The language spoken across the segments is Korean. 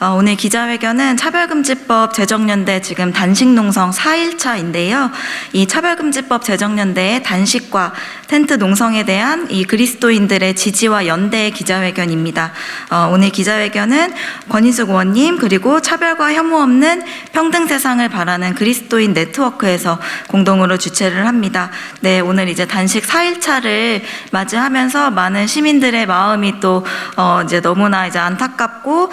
오늘 기자회견은 차별금지법 제정연대 지금 단식농성 4일차인데요. 이 차별금지법 제정연대의 단식과 텐트 농성에 대한 이 그리스도인들의 지지와 연대의 기자회견입니다. 오늘 기자회견은 권인숙 의원님 그리고 차별과 혐오 없는 평등 세상을 바라는 그리스도인 네트워크에서 공동으로 주최를 합니다. 네, 오늘 이제 단식 4일차를 맞이하면서 많은 시민들의 마음이 또 이제 너무나 이제 안타깝고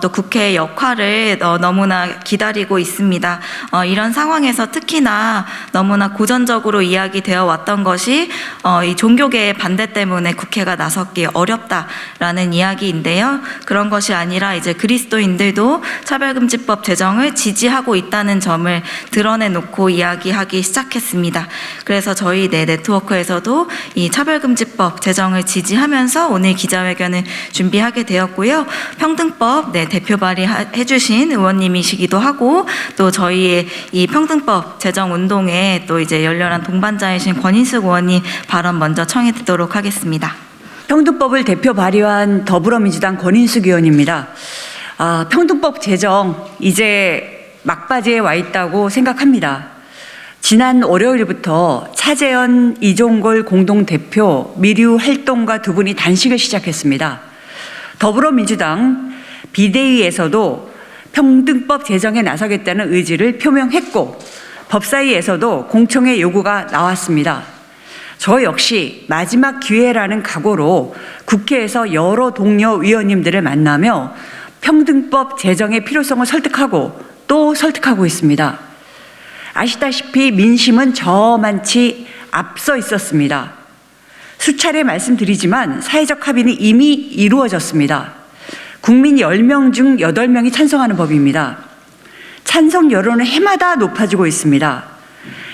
또 국회의 역할을 너무나 기다리고 있습니다. 이런 상황에서 특히나 너무나 고전적으로 이야기되어 왔던 것이 이 종교계의 반대 때문에 국회가 나섰기 어렵다라는 이야기인데요. 그런 것이 아니라 이제 그리스도인들도 차별금지법 제정을 지지하고 있다는 점을 드러내놓고 이야기하기 시작했습니다. 그래서 저희 네트워크에서도 이 차별금지법 제정을 지지하면서 오늘 기자회견을 준비하게 되었고요. 평등법 대표 발의해 주신 의원님이시기도 하고 또 저희의 이 평등법 제정 운동에 또 이제 열렬한 동반자이신 권인숙 의원님 발언 먼저 청해 듣도록 하겠습니다. 평등법을 대표 발의한 더불어민주당 권인숙 의원입니다. 평등법 제정 이제 막바지에 와 있다고 생각합니다. 지난 월요일부터 차재현, 이종걸 공동대표 미류 활동가 두 분이 단식을 시작했습니다. 더불어민주당 비대위에서도 평등법 제정에 나서겠다는 의지를 표명했고 법사위에서도 공청회 요구가 나왔습니다. 저 역시 마지막 기회라는 각오로 국회에서 여러 동료 의원님들을 만나며 평등법 제정의 필요성을 설득하고 또 설득하고 있습니다. 아시다시피 민심은 저만치 앞서 있었습니다. 수차례 말씀드리지만 사회적 합의는 이미 이루어졌습니다. 국민 10명 중 8명이 찬성하는 법입니다. 찬성 여론은 해마다 높아지고 있습니다.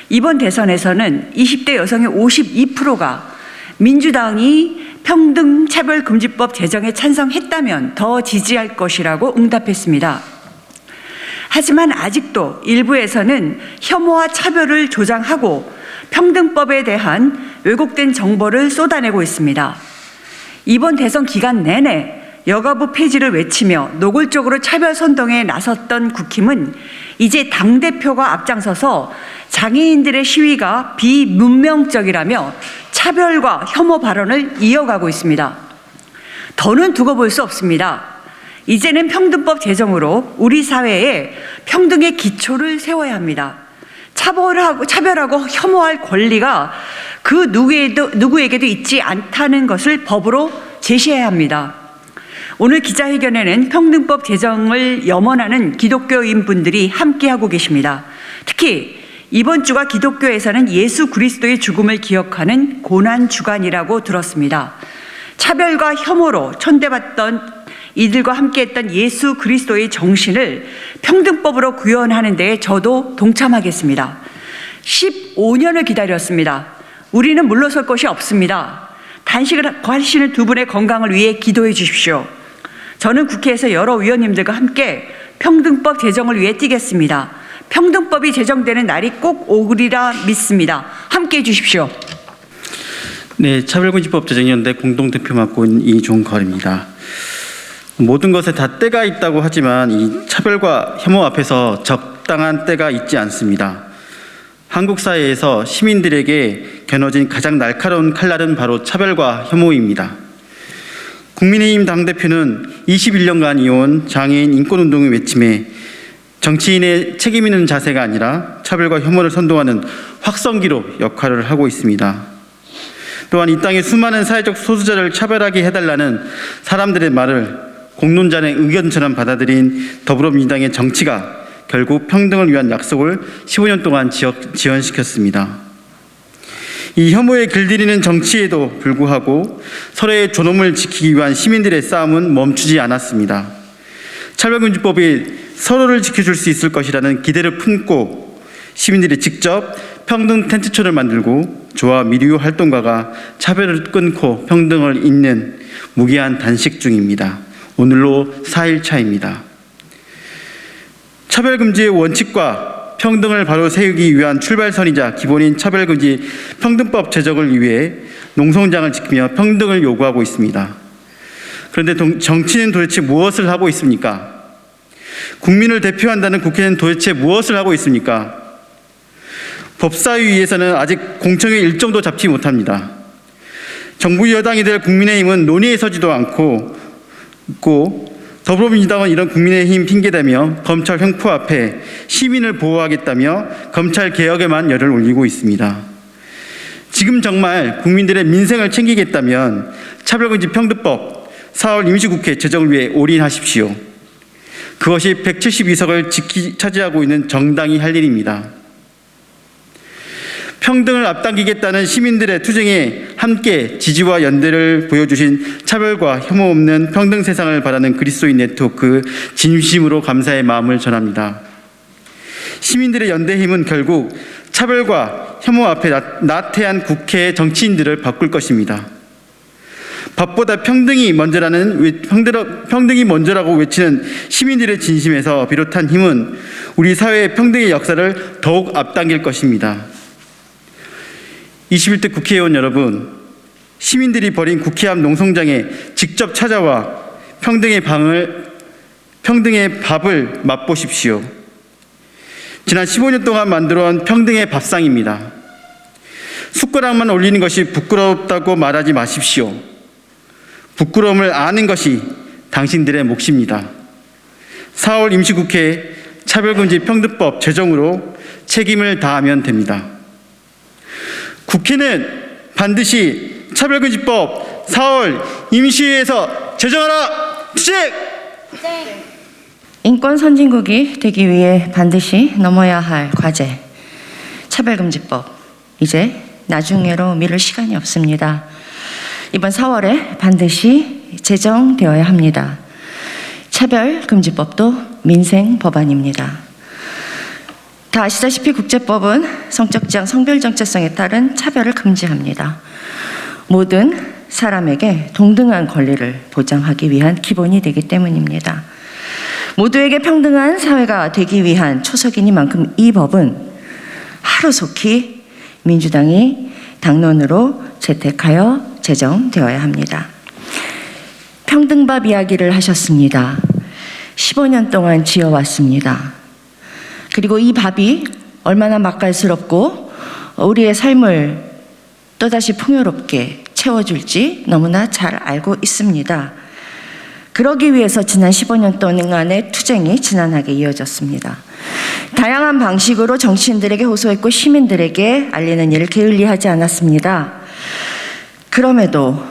이번 대선에서는 20대 여성의 52%가 민주당이 평등차별금지법 제정에 찬성했다면 더 지지할 것이라고 응답했습니다. 하지만 아직도 일부에서는 혐오와 차별을 조장하고 평등법에 대한 왜곡된 정보를 쏟아내고 있습니다. 이번 대선 기간 내내 여가부 폐지를 외치며 노골적으로 차별 선동에 나섰던 국힘은 이제 당대표가 앞장서서 장애인들의 시위가 비문명적이라며 차별과 혐오 발언을 이어가고 있습니다. 더는 두고 볼 수 없습니다. 이제는 평등법 제정으로 우리 사회에 평등의 기초를 세워야 합니다. 차별하고 혐오할 권리가 그 누구에게도 있지 않다는 것을 법으로 제시해야 합니다. 오늘 기자회견에는 평등법 제정을 염원하는 기독교인 분들이 함께하고 계십니다. 특히 이번 주가 기독교에서는 예수 그리스도의 죽음을 기억하는 고난주간이라고 들었습니다. 차별과 혐오로 천대받던 이들과 함께했던 예수 그리스도의 정신을 평등법으로 구현하는 데에 저도 동참하겠습니다. 15년을 기다렸습니다. 우리는 물러설 것이 없습니다. 단식을 하시는 두 분의 건강을 위해 기도해 주십시오. 저는 국회에서 여러 의원님들과 함께 평등법 제정을 위해 뛰겠습니다. 평등법이 제정되는 날이 꼭 오리라 믿습니다. 함께해 주십시오. 네, 차별금지법 제정연대 공동대표 맡고 있는 이종걸입니다. 모든 것에 다 때가 있다고 하지만 이 차별과 혐오 앞에서 적당한 때가 있지 않습니다. 한국 사회에서 시민들에게 겨눠진 가장 날카로운 칼날은 바로 차별과 혐오입니다. 국민의힘 당대표는 21년간 이어온 장애인 인권운동의 외침에 정치인의 책임 있는 자세가 아니라 차별과 혐오를 선동하는 확성기로 역할을 하고 있습니다. 또한 이 땅의 수많은 사회적 소수자를 차별하게 해달라는 사람들의 말을 공론장의 의견처럼 받아들인 더불어민주당의 정치가 결국 평등을 위한 약속을 15년 동안 지연시켰습니다. 이 혐오에 길들이는 정치에도 불구하고 서로의 존엄을 지키기 위한 시민들의 싸움은 멈추지 않았습니다. 차별금지법이 서로를 지켜줄 수 있을 것이라는 기대를 품고 시민들이 직접 평등 텐트촌을 만들고 저와 미류 활동가가 차별을 끊고 평등을 잇는 무기한 단식 중입니다. 오늘로 4일차입니다. 차별금지의 원칙과 평등을 바로 세우기 위한 출발선이자 기본인 차별금지 평등법 제정을 위해 농성장을 지키며 평등을 요구하고 있습니다. 그런데 정치는 도대체 무엇을 하고 있습니까? 국민을 대표한다는 국회는 도대체 무엇을 하고 있습니까? 법사위에서는 아직 공청회 일정도 잡지 못합니다. 정부 여당이 될 국민의힘은 논의에 서지도 않고 있고, 더불어민주당은 이런 국민의힘 핑계대며 검찰 횡포 앞에 시민을 보호하겠다며 검찰 개혁에만 열을 올리고 있습니다. 지금 정말 국민들의 민생을 챙기겠다면 차별금지 평등법 4월 임시국회 제정을 위해 올인하십시오. 그것이 172석을 차지하고 있는 정당이 할 일입니다. 평등을 앞당기겠다는 시민들의 투쟁에 함께 지지와 연대를 보여주신 차별과 혐오 없는 평등 세상을 바라는 그리스도인 네트워크 진심으로 감사의 마음을 전합니다. 시민들의 연대 힘은 결국 차별과 혐오 앞에 나태한 국회의 정치인들을 바꿀 것입니다. 밥보다 평등이 먼저라고 외치는 시민들의 진심에서 비롯한 힘은 우리 사회의 평등의 역사를 더욱 앞당길 것입니다. 21대 국회의원 여러분, 시민들이 벌인 국회 앞 농성장에 직접 찾아와 평등의 밥을 맛보십시오. 지난 15년 동안 만들어온 평등의 밥상입니다. 숟가락만 올리는 것이 부끄럽다고 말하지 마십시오. 부끄러움을 아는 것이 당신들의 몫입니다. 4월 임시국회 차별금지 평등법 제정으로 책임을 다하면 됩니다. 국회는 반드시 차별금지법 4월 임시회에서 제정하라! 투쟁! 인권 선진국이 되기 위해 반드시 넘어야 할 과제, 차별금지법. 이제 나중에로 미룰 시간이 없습니다. 이번 4월에 반드시 제정되어야 합니다. 차별금지법도 민생 법안입니다. 다 아시다시피 국제법은 성적 지향, 성별 정체성에 따른 차별을 금지합니다. 모든 사람에게 동등한 권리를 보장하기 위한 기본이 되기 때문입니다. 모두에게 평등한 사회가 되기 위한 초석이니만큼 이 법은 하루속히 민주당이 당론으로 채택하여 제정되어야 합니다. 평등밥 이야기를 하셨습니다. 15년 동안 지어왔습니다. 그리고 이 밥이 얼마나 맛깔스럽고 우리의 삶을 또다시 풍요롭게 채워줄지 너무나 잘 알고 있습니다. 그러기 위해서 지난 15년 동안의 투쟁이 지난하게 이어졌습니다. 다양한 방식으로 정치인들에게 호소했고 시민들에게 알리는 일을 게을리하지 않았습니다. 그럼에도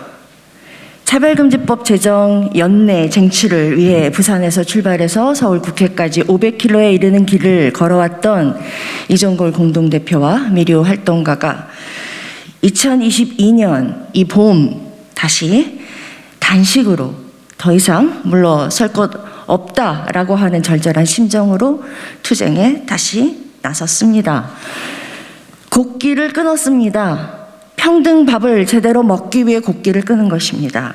차별금지법 제정 연내 쟁취를 위해 부산에서 출발해서 서울 국회까지 500km에 이르는 길을 걸어왔던 이종걸 공동대표와 미료 활동가가 2022년 이 봄 다시 단식으로 더 이상 물러설 것 없다라고 하는 절절한 심정으로 투쟁에 다시 나섰습니다. 곡기를 끊었습니다. 평등밥을 제대로 먹기 위해 곡기를 끊은 것입니다.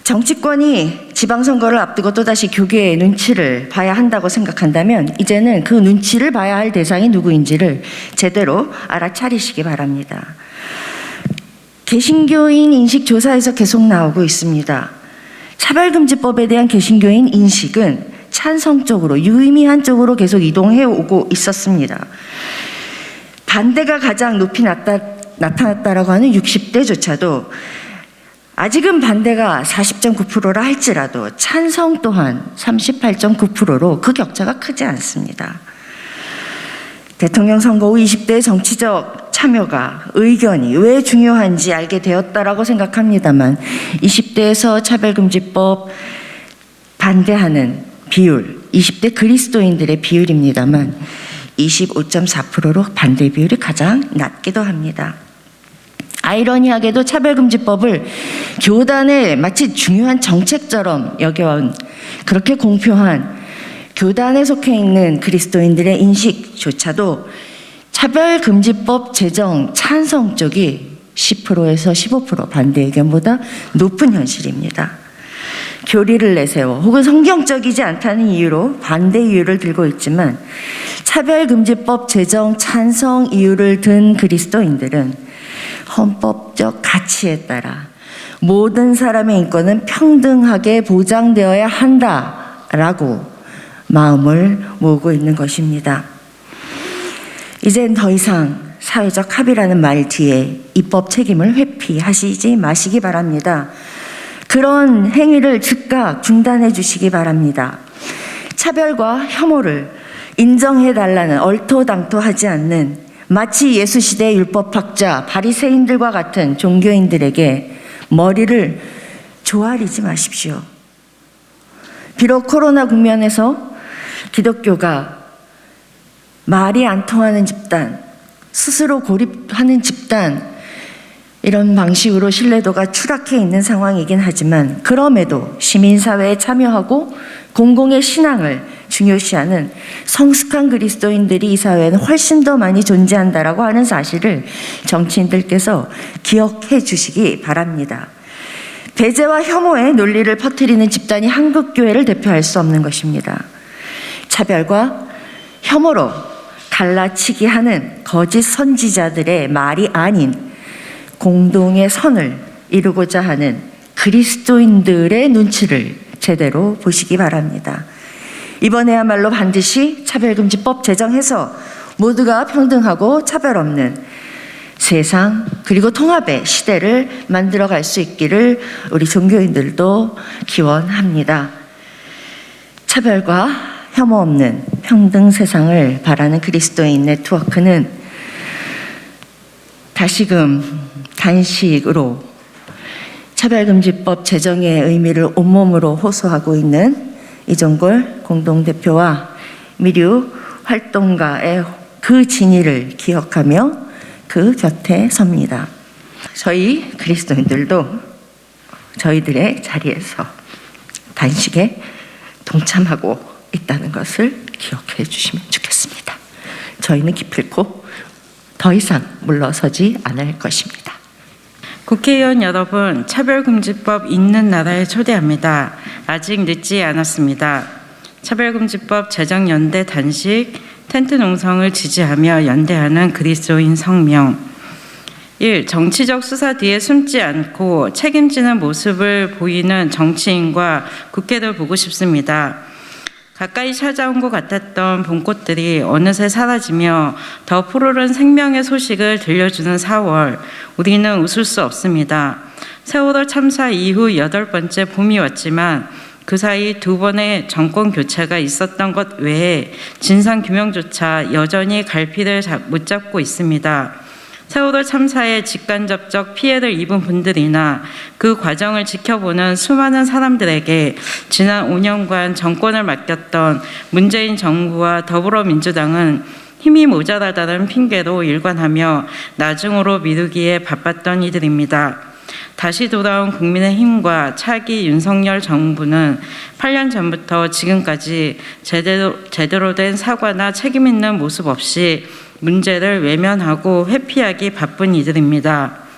정치권이 지방선거를 앞두고 또다시 교계의 눈치를 봐야 한다고 생각한다면 이제는 그 눈치를 봐야 할 대상이 누구인지를 제대로 알아차리시기 바랍니다. 개신교인 인식 조사에서 계속 나오고 있습니다. 차별금지법에 대한 개신교인 인식은 찬성 쪽으로, 유의미한 쪽으로 계속 이동해 오고 있었습니다. 반대가 가장 높이 나타났다라고 하는 60대조차도 아직은 반대가 40.9%라 할지라도 찬성 또한 38.9%로 그 격차가 크지 않습니다. 대통령 선거 후 20대의 정치적 참여가, 의견이 왜 중요한지 알게 되었다라고 생각합니다만 20대에서 차별금지법 반대하는 비율, 20대 그리스도인들의 비율입니다만 25.4%로 반대 비율이 가장 낮기도 합니다. 아이러니하게도 차별금지법을 교단의 마치 중요한 정책처럼 여겨온 그렇게 공표한 교단에 속해 있는 그리스도인들의 인식조차도 차별금지법 제정 찬성 쪽이 10%에서 15% 반대 의견보다 높은 현실입니다. 교리를 내세워 혹은 성경적이지 않다는 이유로 반대 이유를 들고 있지만 차별금지법 제정 찬성 이유를 든 그리스도인들은 헌법적 가치에 따라 모든 사람의 인권은 평등하게 보장되어야 한다라고 마음을 모으고 있는 것입니다. 이젠 더 이상 사회적 합의라는 말 뒤에 입법 책임을 회피하시지 마시기 바랍니다. 그런 행위를 즉각 중단해 주시기 바랍니다. 차별과 혐오를 인정해달라는 얼토당토하지 않는 마치 예수시대 율법학자 바리새인들과 같은 종교인들에게 머리를 조아리지 마십시오. 비록 코로나 국면에서 기독교가 말이 안 통하는 집단, 스스로 고립하는 집단, 이런 방식으로 신뢰도가 추락해 있는 상황이긴 하지만 그럼에도 시민사회에 참여하고 공공의 신앙을 중요시하는 성숙한 그리스도인들이 이 사회에는 훨씬 더 많이 존재한다라고 하는 사실을 정치인들께서 기억해 주시기 바랍니다. 배제와 혐오의 논리를 퍼뜨리는 집단이 한국교회를 대표할 수 없는 것입니다. 차별과 혐오로 갈라치기 하는 거짓 선지자들의 말이 아닌 공동의 선을 이루고자 하는 그리스도인들의 눈치를 제대로 보시기 바랍니다. 이번에야말로 반드시 차별금지법 제정해서 모두가 평등하고 차별 없는 세상 그리고 통합의 시대를 만들어갈 수 있기를 우리 종교인들도 기원합니다. 차별과 혐오 없는 평등 세상을 바라는 그리스도인 네트워크는 다시금 단식으로 차별금지법 제정의 의미를 온몸으로 호소하고 있는 이종걸 공동대표와 미류 활동가의 그 진의를 기억하며 그 곁에 섭니다. 저희 그리스도인들도 저희들의 자리에서 단식에 동참하고 있다는 것을 기억해 주시면 좋겠습니다. 저희는 기필코 더 이상 물러서지 않을 것입니다. 국회의원 여러분, 차별금지법 있는 나라에 초대합니다. 아직 늦지 않았습니다. 차별금지법 제정연대 단식, 텐트 농성을 지지하며 연대하는 그리스도인 성명. 1. 정치적 수사 뒤에 숨지 않고 책임지는 모습을 보이는 정치인과 국회를 보고 싶습니다. 가까이 찾아온 것 같았던 봄꽃들이 어느새 사라지며 더 푸르른 생명의 소식을 들려주는 4월, 우리는 웃을 수 없습니다. 세월호 참사 이후 8번째 봄이 왔지만 그 사이 2번의 정권 교체가 있었던 것 외에 진상규명조차 여전히 갈피를 못 잡고 있습니다. 세월호 참사에 직간접적 피해를 입은 분들이나 그 과정을 지켜보는 수많은 사람들에게 지난 5년간 정권을 맡겼던 문재인 정부와 더불어민주당은 힘이 모자라다는 핑계로 일관하며 나중으로 미루기에 바빴던 이들입니다. 다시 돌아온 국민의힘과 차기 윤석열 정부는 8년 전부터 지금까지 제대로 된 사과나 책임 있는 모습 없이 문제를 외면하고 회피하기 바쁜 이들입니다.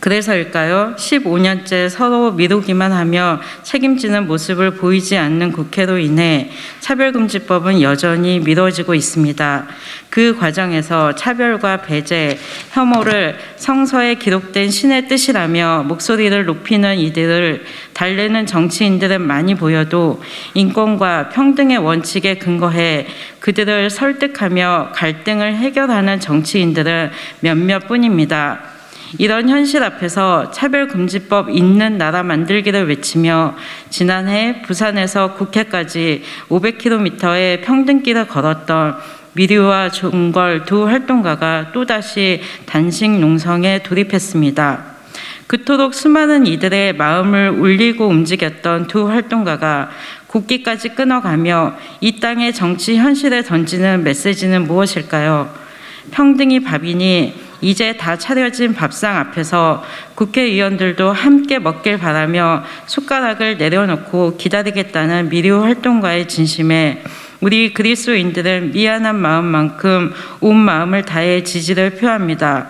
그래서일까요? 15년째 서로 미루기만 하며 책임지는 모습을 보이지 않는 국회로 인해 차별금지법은 여전히 미뤄지고 있습니다. 그 과정에서 차별과 배제, 혐오를 성서에 기록된 신의 뜻이라며 목소리를 높이는 이들을 달래는 정치인들은 많이 보여도 인권과 평등의 원칙에 근거해 그들을 설득하며 갈등을 해결하는 정치인들은 몇몇 뿐입니다. 이런 현실 앞에서 차별금지법 있는 나라 만들기를 외치며 지난해 부산에서 국회까지 500km의 평등길을 걸었던 미류와 종걸 두 활동가가 또다시 단식 농성에 돌입했습니다. 그토록 수많은 이들의 마음을 울리고 움직였던 두 활동가가 국기까지 끊어가며 이 땅의 정치 현실에 던지는 메시지는 무엇일까요? 평등이 밥이니 이제 다 차려진 밥상 앞에서 국회의원들도 함께 먹길 바라며 숟가락을 내려놓고 기다리겠다는 미류 활동가의 진심에 우리 그리스도인들은 미안한 마음만큼 온 마음을 다해 지지를 표합니다.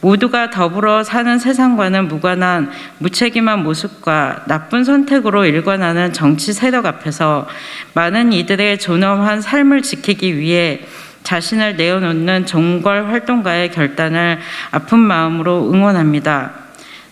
모두가 더불어 사는 세상과는 무관한 무책임한 모습과 나쁜 선택으로 일관하는 정치 세력 앞에서 많은 이들의 존엄한 삶을 지키기 위해 자신을 내어놓는 종걸 활동가의 결단을 아픈 마음으로 응원합니다.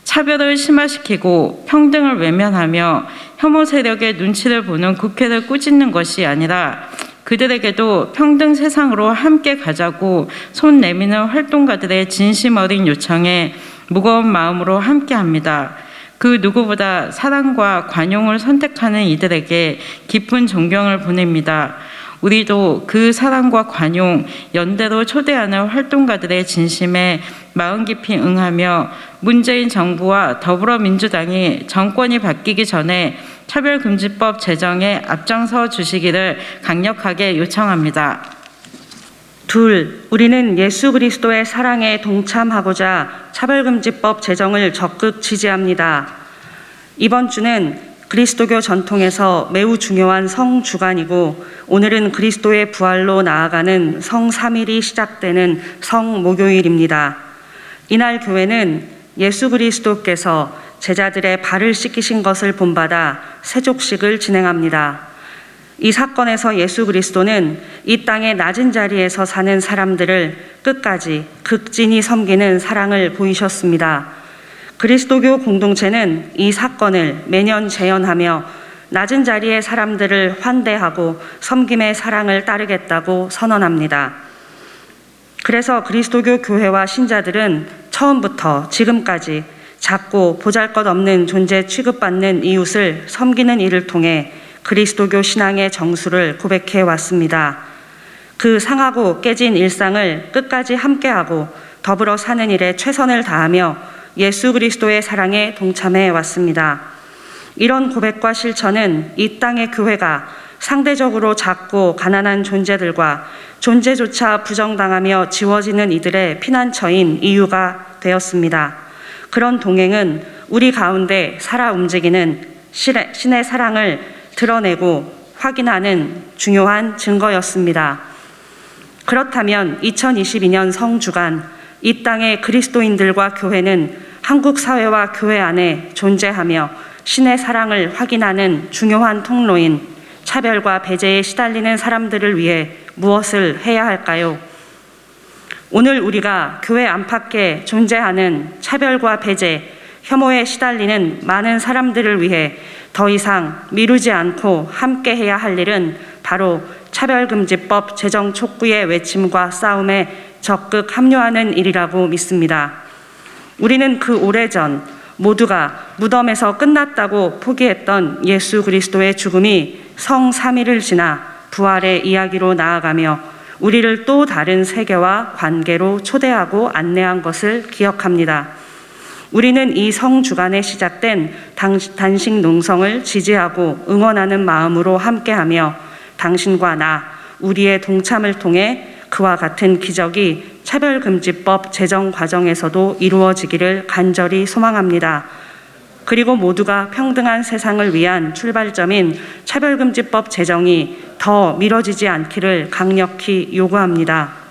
차별을 심화시키고 평등을 외면하며 혐오 세력의 눈치를 보는 국회를 꾸짖는 것이 아니라 그들에게도 평등 세상으로 함께 가자고 손 내미는 활동가들의 진심 어린 요청에 무거운 마음으로 함께합니다. 그 누구보다 사랑과 관용을 선택하는 이들에게 깊은 존경을 보냅니다. 우리도 그 사랑과 관용, 연대로 초대하는 활동가들의 진심에 마음 깊이 응하며 문재인 정부와 더불어민주당이 정권이 바뀌기 전에 차별금지법 제정에 앞장서 주시기를 강력하게 요청합니다. 둘, 우리는 예수 그리스도의 사랑에 동참하고자 차별금지법 제정을 적극 지지합니다. 이번 주는 그리스도교 전통에서 매우 중요한 성주간이고 오늘은 그리스도의 부활로 나아가는 성삼일이 시작되는 성목요일입니다. 이날 교회는 예수 그리스도께서 제자들의 발을 씻기신 것을 본받아 세족식을 진행합니다. 이 사건에서 예수 그리스도는 이 땅의 낮은 자리에서 사는 사람들을 끝까지 극진히 섬기는 사랑을 보이셨습니다. 그리스도교 공동체는 이 사건을 매년 재현하며 낮은 자리의 사람들을 환대하고 섬김의 사랑을 따르겠다고 선언합니다. 그래서 그리스도교 교회와 신자들은 처음부터 지금까지 작고 보잘것없는 존재 취급받는 이웃을 섬기는 일을 통해 그리스도교 신앙의 정수를 고백해 왔습니다. 그 상하고 깨진 일상을 끝까지 함께하고 더불어 사는 일에 최선을 다하며 예수 그리스도의 사랑에 동참해 왔습니다. 이런 고백과 실천은 이 땅의 교회가 상대적으로 작고 가난한 존재들과 존재조차 부정당하며 지워지는 이들의 피난처인 이유가 되었습니다. 그런 동행은 우리 가운데 살아 움직이는 신의 사랑을 드러내고 확인하는 중요한 증거였습니다. 그렇다면 2022년 성주간 이 땅의 그리스도인들과 교회는 한국 사회와 교회 안에 존재하며 신의 사랑을 확인하는 중요한 통로인 차별과 배제에 시달리는 사람들을 위해 무엇을 해야 할까요? 오늘 우리가 교회 안팎에 존재하는 차별과 배제, 혐오에 시달리는 많은 사람들을 위해 더 이상 미루지 않고 함께 해야 할 일은 바로 차별금지법 제정 촉구의 외침과 싸움에 적극 합류하는 일이라고 믿습니다. 우리는 그 오래전 모두가 무덤에서 끝났다고 포기했던 예수 그리스도의 죽음이 성삼일을 지나 부활의 이야기로 나아가며 우리를 또 다른 세계와 관계로 초대하고 안내한 것을 기억합니다. 우리는 이 성주간에 시작된 단식 농성을 지지하고 응원하는 마음으로 함께하며 당신과 나, 우리의 동참을 통해 그와 같은 기적이 차별금지법 제정 과정에서도 이루어지기를 간절히 소망합니다. 그리고 모두가 평등한 세상을 위한 출발점인 차별금지법 제정이 더 미뤄지지 않기를 강력히 요구합니다.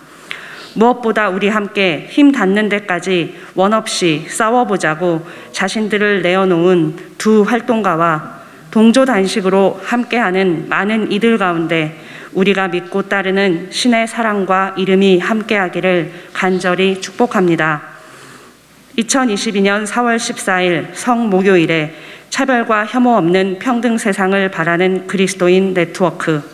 무엇보다 우리 함께 힘 닿는 데까지 원없이 싸워보자고 자신들을 내어놓은 두 활동가와 동조 단식으로 함께하는 많은 이들 가운데 우리가 믿고 따르는 신의 사랑과 이름이 함께하기를 간절히 축복합니다. 2022년 4월 14일 성목요일에 차별과 혐오 없는 평등 세상을 바라는 그리스도인 네트워크